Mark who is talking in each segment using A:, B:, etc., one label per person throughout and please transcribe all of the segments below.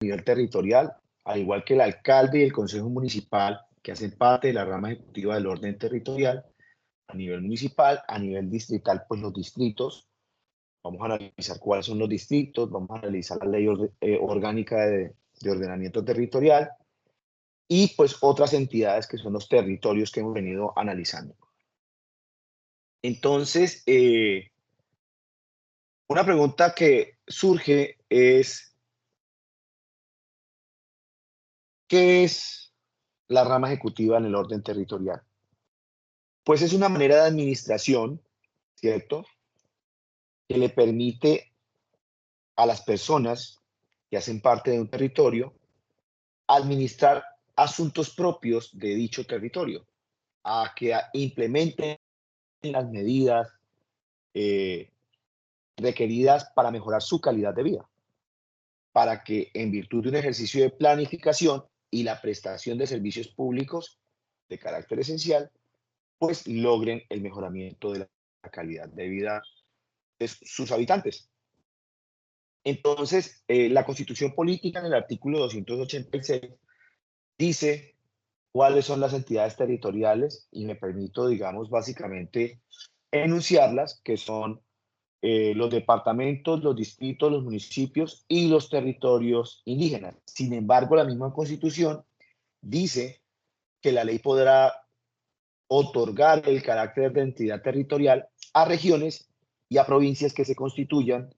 A: nivel territorial, al igual que el alcalde y el consejo municipal, que hacen parte de la rama ejecutiva del orden territorial, a nivel municipal, a nivel distrital, pues los distritos. Vamos a analizar cuáles son los distritos, vamos a analizar la ley orgánica de ordenamiento territorial y pues otras entidades que son los territorios que hemos venido analizando. Entonces, una pregunta que surge es, ¿qué es la rama ejecutiva en el orden territorial? Pues es una manera de administración, ¿cierto?, que le permite a las personas que hacen parte de un territorio administrar asuntos propios de dicho territorio, a que implementen las medidas eh, requeridas para mejorar su calidad de vida, para que en virtud de un ejercicio de planificación y la prestación de servicios públicos de carácter esencial, pues logren el mejoramiento de la calidad de vida de sus habitantes. Entonces, la Constitución Política en el artículo 286 dice cuáles son las entidades territoriales y me permito, digamos, básicamente enunciarlas, que son los departamentos, los distritos, los municipios y los territorios indígenas. Sin embargo, la misma Constitución dice que la ley podrá otorgar el carácter de entidad territorial a regiones y a provincias que se constituyan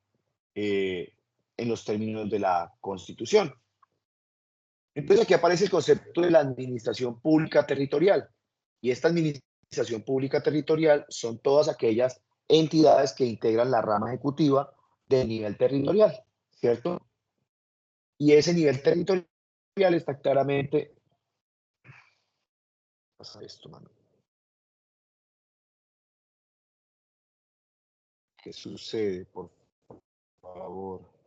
A: eh, en los términos de la Constitución. Entonces aquí aparece el concepto de la administración pública territorial. Y esta administración pública territorial son todas aquellas entidades que integran la rama ejecutiva del nivel territorial, ¿cierto? Y ese nivel territorial está claramente... Pasa esto, mano. ¿Qué sucede? Por favor.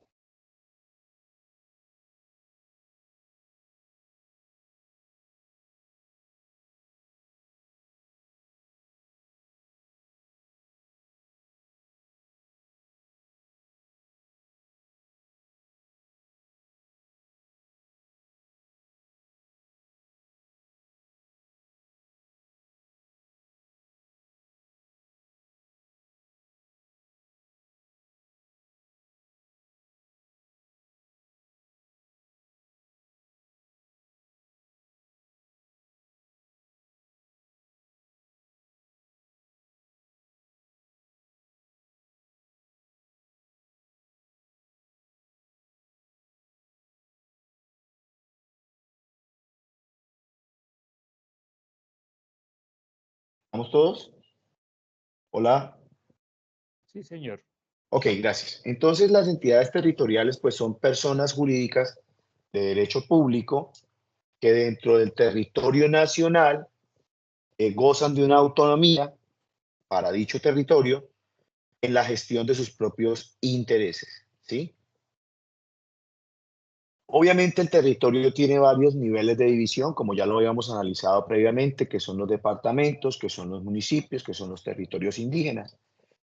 A: ¿Estamos todos? Hola.
B: Sí, señor.
A: Ok, gracias. Entonces, las entidades territoriales, pues, son personas jurídicas de derecho público que dentro del territorio nacional gozan de una autonomía para dicho territorio en la gestión de sus propios intereses, ¿sí? Obviamente el territorio tiene varios niveles de división, como ya lo habíamos analizado previamente, que son los departamentos, que son los municipios, que son los territorios indígenas.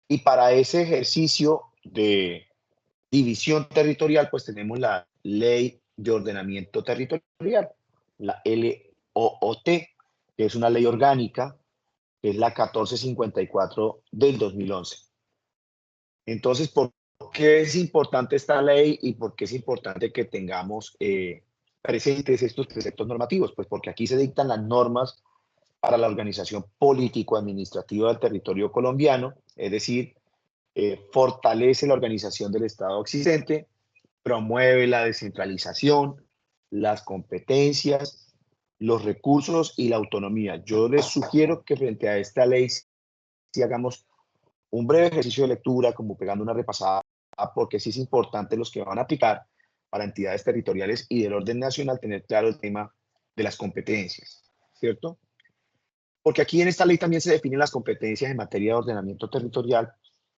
A: Y para ese ejercicio de división territorial, pues tenemos la Ley de Ordenamiento Territorial, la LOOT, que es una ley orgánica, que es la 1454 del 2011. Entonces, ¿por qué es importante esta ley y por qué es importante que tengamos presentes estos preceptos normativos? Pues porque aquí se dictan las normas para la organización político-administrativa del territorio colombiano, es decir, fortalece la organización del Estado existente, promueve la descentralización, las competencias, los recursos y la autonomía. Yo les sugiero que frente a esta ley si hagamos un breve ejercicio de lectura, como pegando una repasada, porque sí es importante los que van a aplicar para entidades territoriales y del orden nacional tener claro el tema de las competencias, ¿cierto? Porque aquí en esta ley también se definen las competencias en materia de ordenamiento territorial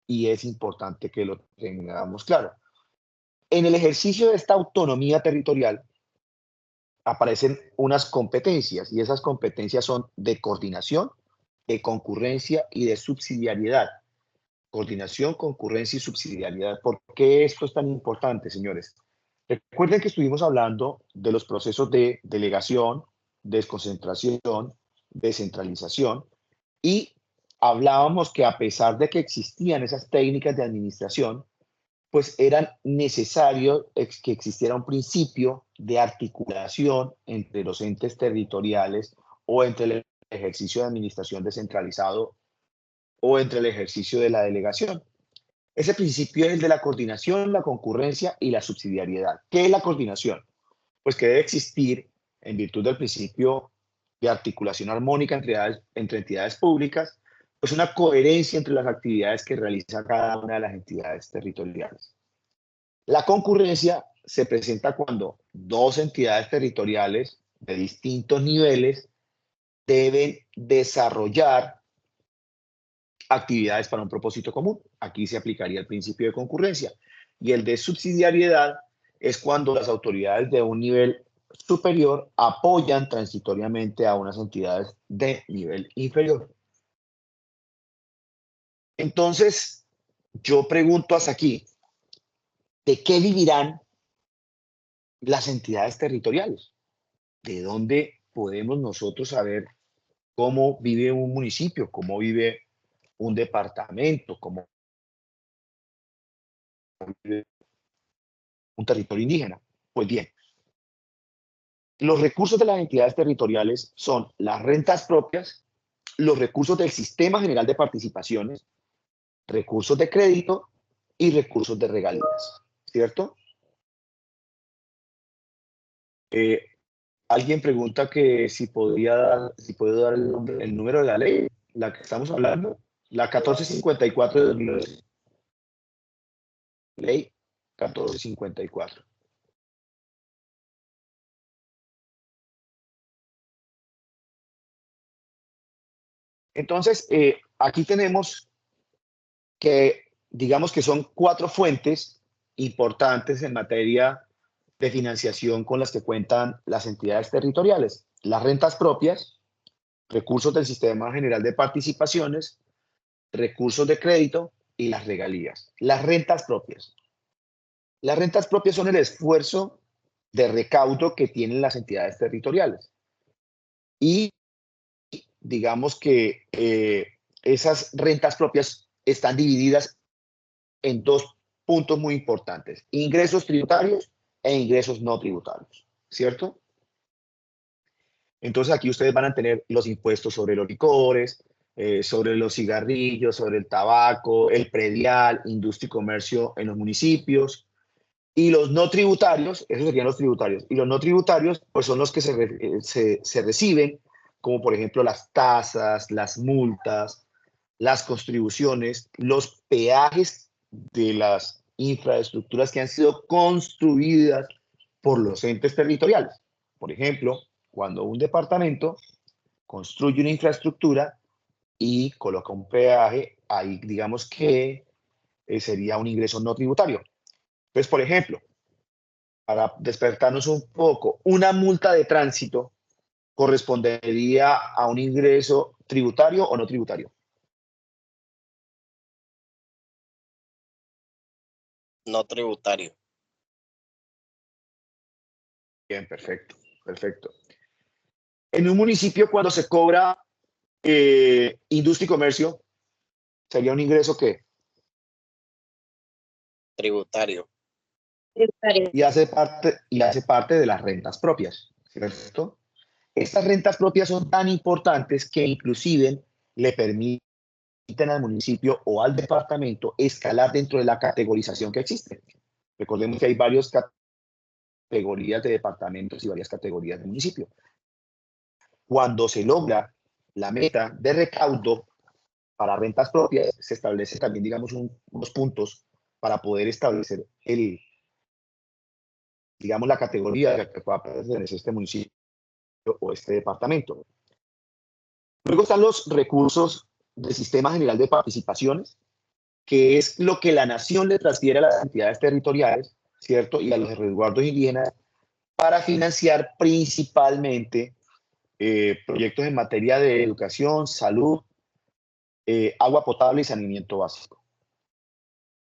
A: y es importante que lo tengamos claro. En el ejercicio de esta autonomía territorial aparecen unas competencias y esas competencias son de coordinación, de concurrencia y de subsidiariedad. Coordinación, concurrencia y subsidiariedad. ¿Por qué esto es tan importante, señores? Recuerden que estuvimos hablando de los procesos de delegación, desconcentración, descentralización, y hablábamos que a pesar de que existían esas técnicas de administración, pues era necesario que existiera un principio de articulación entre los entes territoriales o entre el ejercicio de administración descentralizado o entre el ejercicio de la delegación. Ese principio es el de la coordinación, la concurrencia y la subsidiariedad. ¿Qué es la coordinación? Pues que debe existir, en virtud del principio de articulación armónica entre entidades públicas, pues una coherencia entre las actividades que realiza cada una de las entidades territoriales. La concurrencia se presenta cuando dos entidades territoriales de distintos niveles deben desarrollar actividades para un propósito común. Aquí se aplicaría el principio de concurrencia. Y el de subsidiariedad es cuando las autoridades de un nivel superior apoyan transitoriamente a unas entidades de nivel inferior. Entonces, yo pregunto hasta aquí, ¿de qué vivirán las entidades territoriales? ¿De dónde podemos nosotros saber cómo vive un municipio, cómo vive un departamento, cómo vive un territorio indígena? Pues bien, los recursos de las entidades territoriales son las rentas propias, los recursos del Sistema General de Participaciones, recursos de crédito y recursos de regalías, ¿cierto? Eh, Alguien pregunta que si podría dar, si puedo dar el número de la ley, la que estamos hablando, la 1454 de 2011. Ley 1454. Entonces, aquí tenemos que, digamos que son cuatro fuentes importantes en materia de financiación con las que cuentan las entidades territoriales: las rentas propias, recursos del Sistema General de Participaciones, recursos de crédito y las regalías. Las rentas propias. Las rentas propias son el esfuerzo de recaudo que tienen las entidades territoriales. Y digamos que esas rentas propias están divididas en dos puntos muy importantes: ingresos tributarios e ingresos no tributarios, ¿cierto? Entonces aquí ustedes van a tener los impuestos sobre los licores, sobre los cigarrillos, sobre el tabaco, el predial, industria y comercio en los municipios. Y los no tributarios, esos serían los tributarios, y los no tributarios pues son los que se reciben, como por ejemplo las tasas, las multas, las contribuciones, los peajes de las infraestructuras que han sido construidas por los entes territoriales. Por ejemplo, cuando un departamento construye una infraestructura y coloca un peaje, ahí digamos que sería un ingreso no tributario. Entonces, por ejemplo, para despertarnos un poco, una multa de tránsito correspondería a un ingreso tributario o no tributario.
C: No tributario.
A: Bien, perfecto, perfecto. En un municipio, cuando se cobra industria y comercio, sería un ingreso que
C: Tributario.
A: y hace parte de las rentas propias, ¿cierto? Estas rentas propias son tan importantes que inclusive le permiten al municipio o al departamento escalar dentro de la categorización que existe. Recordemos que hay varias categorías de departamentos y varias categorías de municipio. Cuando se logra la meta de recaudo para rentas propias, se establece también, digamos, unos puntos para poder establecer digamos, la categoría que pueda pertenecer este municipio o este departamento. Luego están los recursos del Sistema General de Participaciones, que es lo que la nación le transfiere a las entidades territoriales, ¿cierto? Y a los resguardos indígenas para financiar principalmente proyectos en materia de educación, salud, agua potable y saneamiento básico.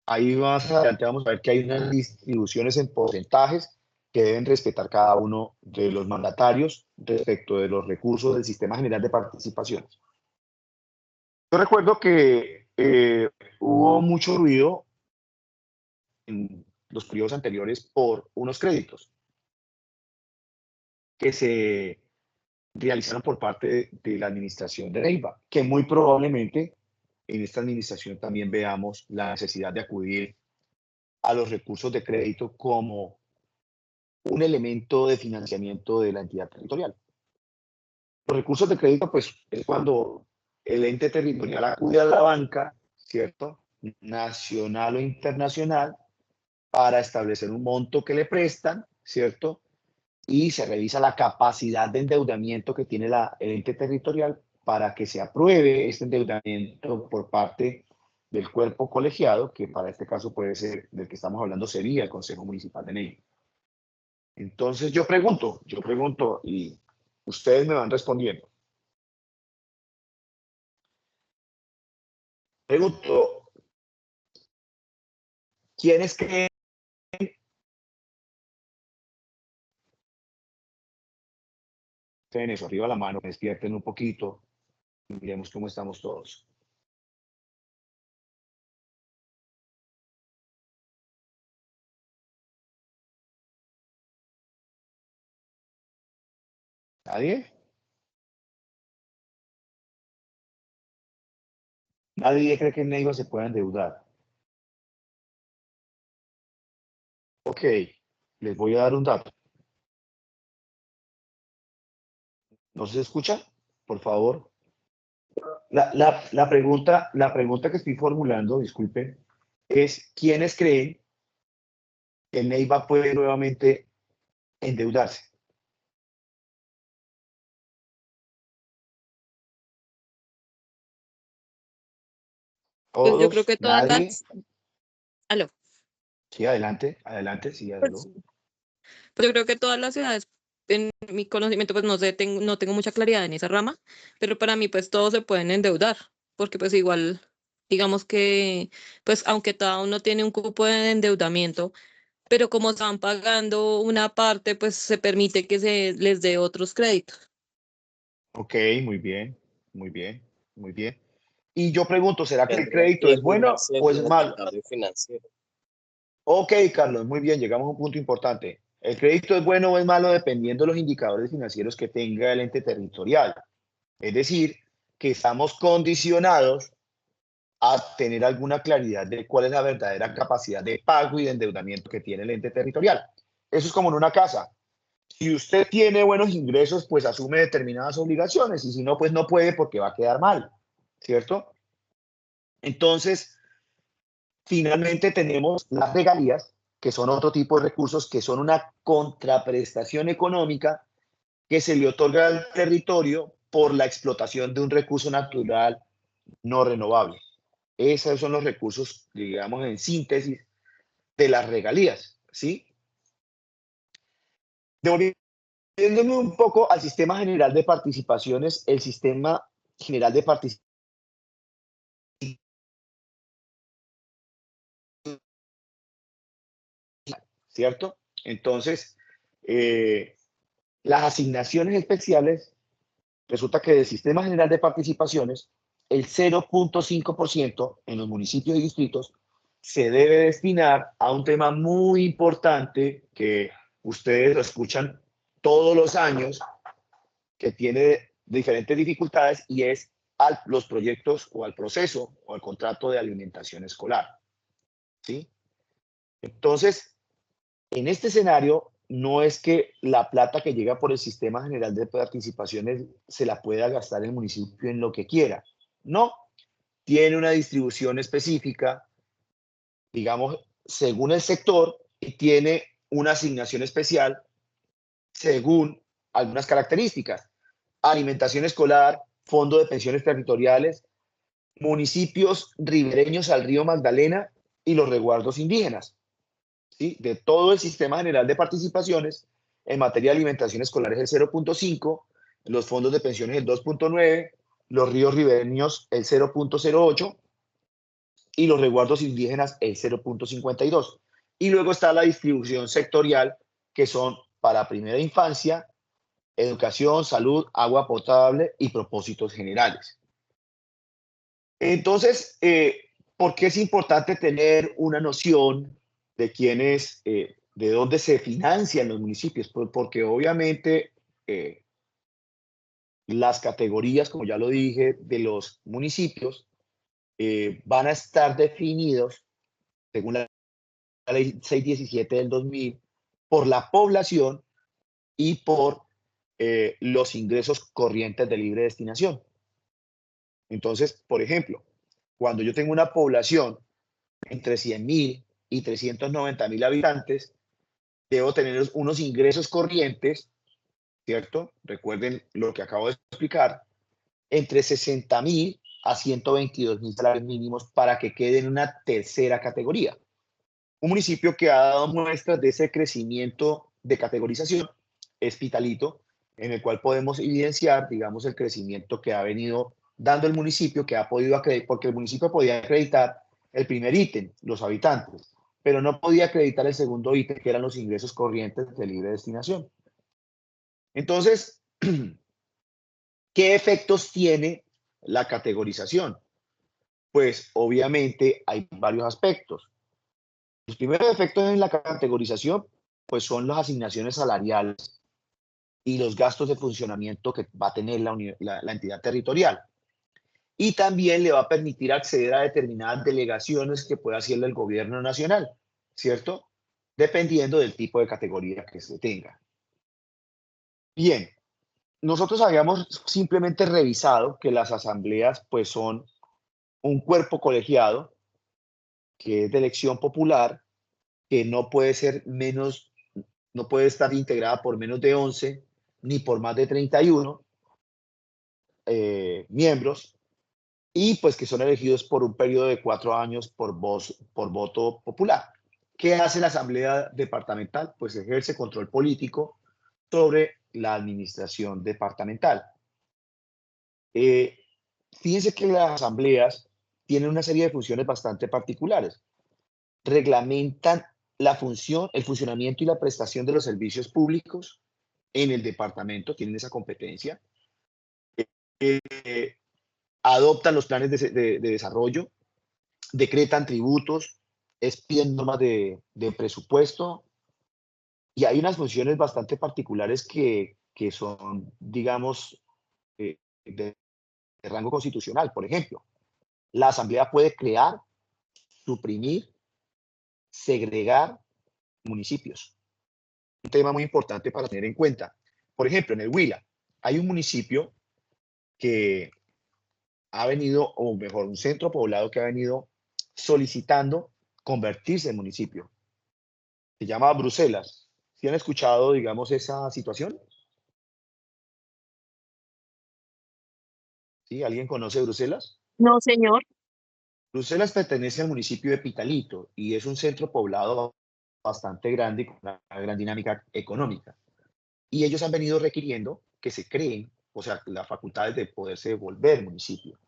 A: Ahí más adelante vamos a ver que hay unas distribuciones en porcentajes que deben respetar cada uno de los mandatarios respecto de los recursos del Sistema General de Participaciones. Yo recuerdo que hubo mucho ruido en los periodos anteriores por unos créditos que se realizaron por parte de la administración de Neiva, que muy probablemente en esta administración también veamos la necesidad de acudir a los recursos de crédito como un elemento de financiamiento de la entidad territorial. Los recursos de crédito, pues, es cuando el ente territorial acude a la banca, ¿cierto?, nacional o internacional, para establecer un monto que le prestan, ¿cierto?, y se revisa la capacidad de endeudamiento que tiene el ente territorial para que se apruebe este endeudamiento por parte del cuerpo colegiado, que para este caso puede ser, del que estamos hablando, sería el Consejo Municipal de Neiva. Entonces yo pregunto, y ustedes me van respondiendo. Pregunto, ¿quiénes creen? En eso, arriba la mano, despierten un poquito y miremos cómo estamos todos. ¿Nadie? Nadie cree que en Neiva se pueda endeudar. Ok, les voy a dar un dato. ¿No se escucha? Por favor. La pregunta que estoy formulando, disculpen, es ¿quiénes creen que Neiva puede nuevamente endeudarse?
D: Pues yo creo
A: ¿Todos?
D: que todas
A: ¿Nadie?
D: las... Aló.
A: Sí, adelante, sí, adelante.
D: Pues yo creo que todas las ciudades, en mi conocimiento, pues no sé, no tengo mucha claridad en esa rama, pero para mí pues todos se pueden endeudar, porque pues igual, digamos que, pues aunque cada uno tiene un cupo de endeudamiento, pero como están pagando una parte, pues se permite que se les dé otros créditos.
A: Ok, muy bien, muy bien, muy bien. Y yo pregunto, ¿será que el
C: Tendría
A: crédito
C: que
A: es bueno
C: fijarse
A: o
C: en
A: es
C: el
A: malo?
C: indicador financiero.
A: Ok, Carlos, muy bien, llegamos a un punto importante. ¿El crédito es bueno o es malo dependiendo de los indicadores financieros que tenga el ente territorial? Es decir, que estamos condicionados a tener alguna claridad de cuál es la verdadera capacidad de pago y de endeudamiento que tiene el ente territorial. Eso es como en una casa. Si usted tiene buenos ingresos, pues asume determinadas obligaciones y si no, pues no puede porque va a quedar mal, ¿cierto? Entonces, finalmente tenemos las regalías, que son otro tipo de recursos, que son una contraprestación económica que se le otorga al territorio por la explotación de un recurso natural no renovable. Esos son los recursos, digamos, en síntesis, de las regalías, ¿sí? Devolviéndome un poco al sistema general de participaciones, el sistema general de participaciones, ¿cierto? Entonces, las asignaciones especiales, resulta que del sistema general de participaciones, el 0.5% en los municipios y distritos se debe destinar a un tema muy importante que ustedes lo escuchan todos los años, que tiene diferentes dificultades y es a los proyectos o al proceso o al contrato de alimentación escolar. ¿Sí? Entonces, en este escenario, no es que la plata que llega por el Sistema General de Participaciones se la pueda gastar el municipio en lo que quiera. No, tiene una distribución específica, digamos, según el sector y tiene una asignación especial según algunas características. Alimentación escolar, fondo de pensiones territoriales, municipios ribereños al río Magdalena y los resguardos indígenas. ¿Sí? De todo el sistema general de participaciones, en materia de alimentación escolar es el 0.5, los fondos de pensiones el 2.9, los ríos ribereños el 0.08 y los resguardos indígenas el 0.52. Y luego está la distribución sectorial, que son para primera infancia, educación, salud, agua potable y propósitos generales. Entonces, ¿por qué es importante tener una noción de quiénes, de dónde se financian los municipios? Porque obviamente las categorías, como ya lo dije, de los municipios van a estar definidos, según la ley 617 del 2000, por la población y por los ingresos corrientes de libre destinación. Entonces, por ejemplo, cuando yo tengo una población entre 100.000 y 390.000 habitantes, debo tener unos ingresos corrientes, ¿cierto? Recuerden lo que acabo de explicar, entre 60.000 a 122.000 salarios mínimos para que quede en una tercera categoría. Un municipio que ha dado muestras de ese crecimiento de categorización es Pitalito, en el cual podemos evidenciar, digamos, el crecimiento que ha venido dando el municipio, que ha podido acreditar, porque el municipio podía acreditar el primer ítem, los habitantes, pero no podía acreditar el segundo ítem, que eran los ingresos corrientes de libre destinación. Entonces, ¿qué efectos tiene la categorización? Pues obviamente hay varios aspectos. Los primeros efectos en la categorización pues son las asignaciones salariales y los gastos de funcionamiento que va a tener la entidad territorial. Y también le va a permitir acceder a determinadas delegaciones que pueda hacerle el gobierno nacional, ¿cierto? Dependiendo del tipo de categoría que se tenga. Bien, nosotros habíamos simplemente revisado que las asambleas pues son un cuerpo colegiado que es de elección popular, que no puede ser menos, no puede estar integrada por menos de 11 ni por más de 31 miembros, y pues que son elegidos por un periodo de 4 años por voto popular. ¿Qué hace la Asamblea Departamental? Pues ejerce control político sobre la administración departamental. Fíjense que las asambleas tienen una serie de funciones bastante particulares. Reglamentan la función, el funcionamiento y la prestación de los servicios públicos en el departamento, tienen esa competencia. Adoptan los planes de desarrollo, decretan tributos, expiden normas de presupuesto, y hay unas funciones bastante particulares que son, digamos, de rango constitucional. Por ejemplo, la Asamblea puede crear, suprimir, segregar municipios. Un tema muy importante para tener en cuenta. Por ejemplo, en el Huila hay un municipio que ha venido, o mejor, un centro poblado que ha venido solicitando convertirse en municipio. Se llama Bruselas. ¿Sí han escuchado, digamos, esa situación? ¿Sí? ¿Alguien conoce Bruselas?
D: No, señor.
A: Bruselas pertenece al municipio de Pitalito y es un centro poblado bastante grande y con una gran dinámica económica. Y ellos han venido requiriendo que se creen, o sea, las facultades de poderse volver municipio.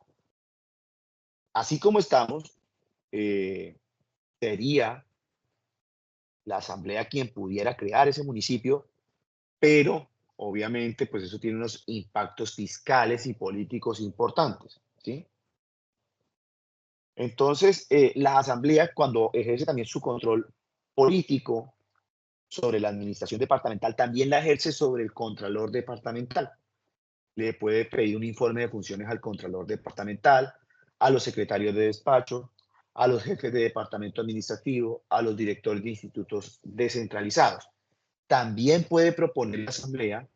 A: Así como estamos, sería la asamblea quien pudiera crear ese municipio, pero obviamente pues eso tiene unos impactos fiscales y políticos importantes, ¿sí? Entonces, la asamblea, cuando ejerce también su control político sobre la administración departamental, también la ejerce sobre el contralor departamental. Le puede pedir un informe de funciones al contralor departamental, a los secretarios de despacho, a los jefes de departamento administrativo, a los directores de institutos descentralizados. También puede proponer la asamblea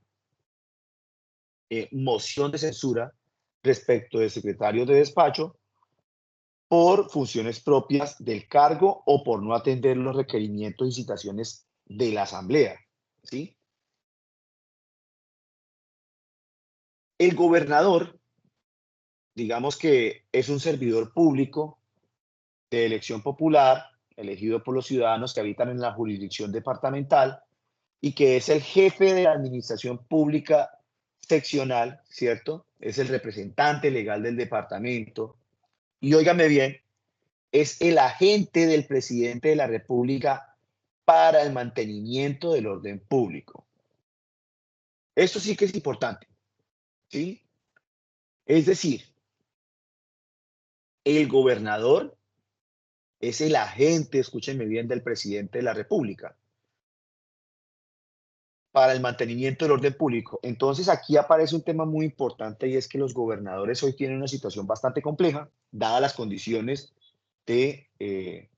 A: moción de censura respecto de secretarios de despacho por funciones propias del cargo o por no atender los requerimientos y citaciones de la asamblea, ¿sí? El gobernador, digamos que es un servidor público de elección popular, elegido por los ciudadanos que habitan en la jurisdicción departamental y que es el jefe de la administración pública seccional, ¿cierto? Es el representante legal del departamento. Y óigame bien, es el agente del presidente de la República para el mantenimiento del orden público. Esto sí que es importante, ¿sí? Es decir, el gobernador es el agente, escúchenme bien, del presidente de la República para el mantenimiento del orden público. Entonces aquí aparece un tema muy importante y es que los gobernadores hoy tienen una situación bastante compleja, dadas las condiciones de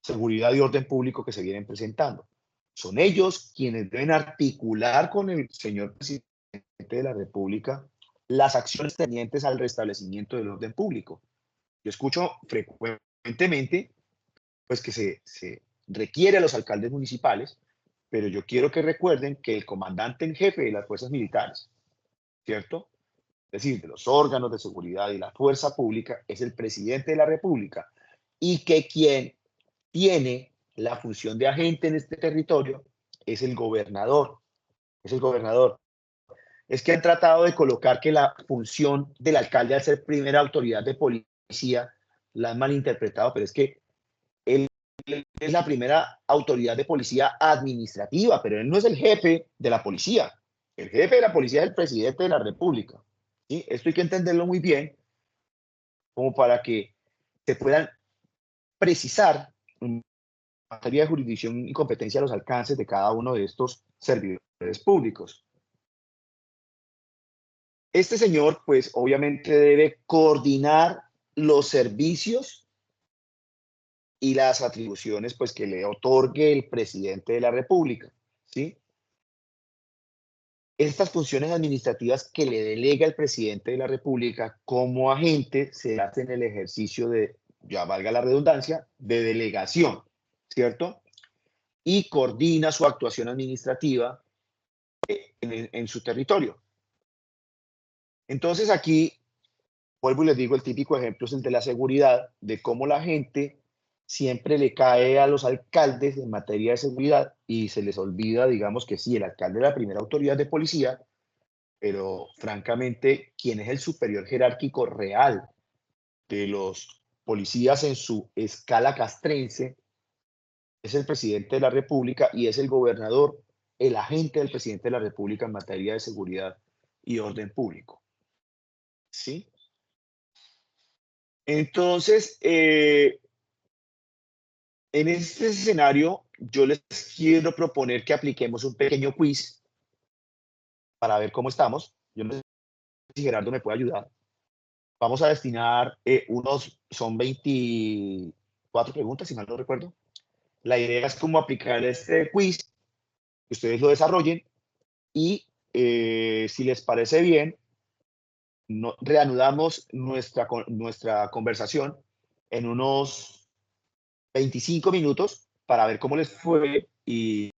A: seguridad y orden público que se vienen presentando. Son ellos quienes deben articular con el señor presidente de la República las acciones tendientes al restablecimiento del orden público. Yo escucho frecuentemente pues que se requiere a los alcaldes municipales, pero yo quiero que recuerden que el comandante en jefe de las fuerzas militares, ¿cierto? Es decir, de los órganos de seguridad y la fuerza pública, es el presidente de la República, y que quien tiene la función de agente en este territorio es el gobernador. Es el gobernador. Es que han tratado de colocar que la función del alcalde al ser primera autoridad de policía la han malinterpretado, pero es que él es la primera autoridad de policía administrativa, pero él no es el jefe de la policía. El jefe de la policía es el presidente de la República. ¿Sí? Esto hay que entenderlo muy bien, como para que se puedan precisar en materia de jurisdicción y competencia los alcances de cada uno de estos servidores públicos. Este señor, pues, obviamente debe coordinar los servicios y las atribuciones, pues, que le otorgue el presidente de la República, ¿sí? Estas funciones administrativas que le delega el presidente de la República como agente se hacen en el ejercicio de, ya valga la redundancia, de delegación, ¿cierto? Y coordina su actuación administrativa en su territorio. Entonces aquí, vuelvo y les digo, el típico ejemplo es el de la seguridad, de cómo la gente siempre le cae a los alcaldes en materia de seguridad y se les olvida, digamos que sí, el alcalde es la primera autoridad de policía, pero francamente, quien es el superior jerárquico real de los policías en su escala castrense es el presidente de la República y es el gobernador, el agente del presidente de la República en materia de seguridad y orden público. ¿Sí? Entonces, en este escenario, yo les quiero proponer que apliquemos un pequeño quiz para ver cómo estamos. Yo no sé si Gerardo me puede ayudar. Vamos a destinar son 24 preguntas, si mal no recuerdo. La idea es cómo aplicar este quiz, que ustedes lo desarrollen y si les parece bien, reanudamos nuestra conversación en unos 25 minutos para ver cómo les fue y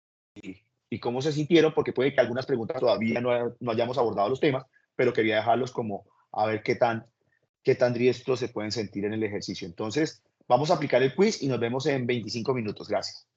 A: cómo se sintieron, porque puede que algunas preguntas todavía no hayamos abordado los temas, pero quería dejarlos como a ver qué tan diestros se pueden sentir en el ejercicio. Entonces, vamos a aplicar el quiz y nos vemos en 25 minutos. Gracias.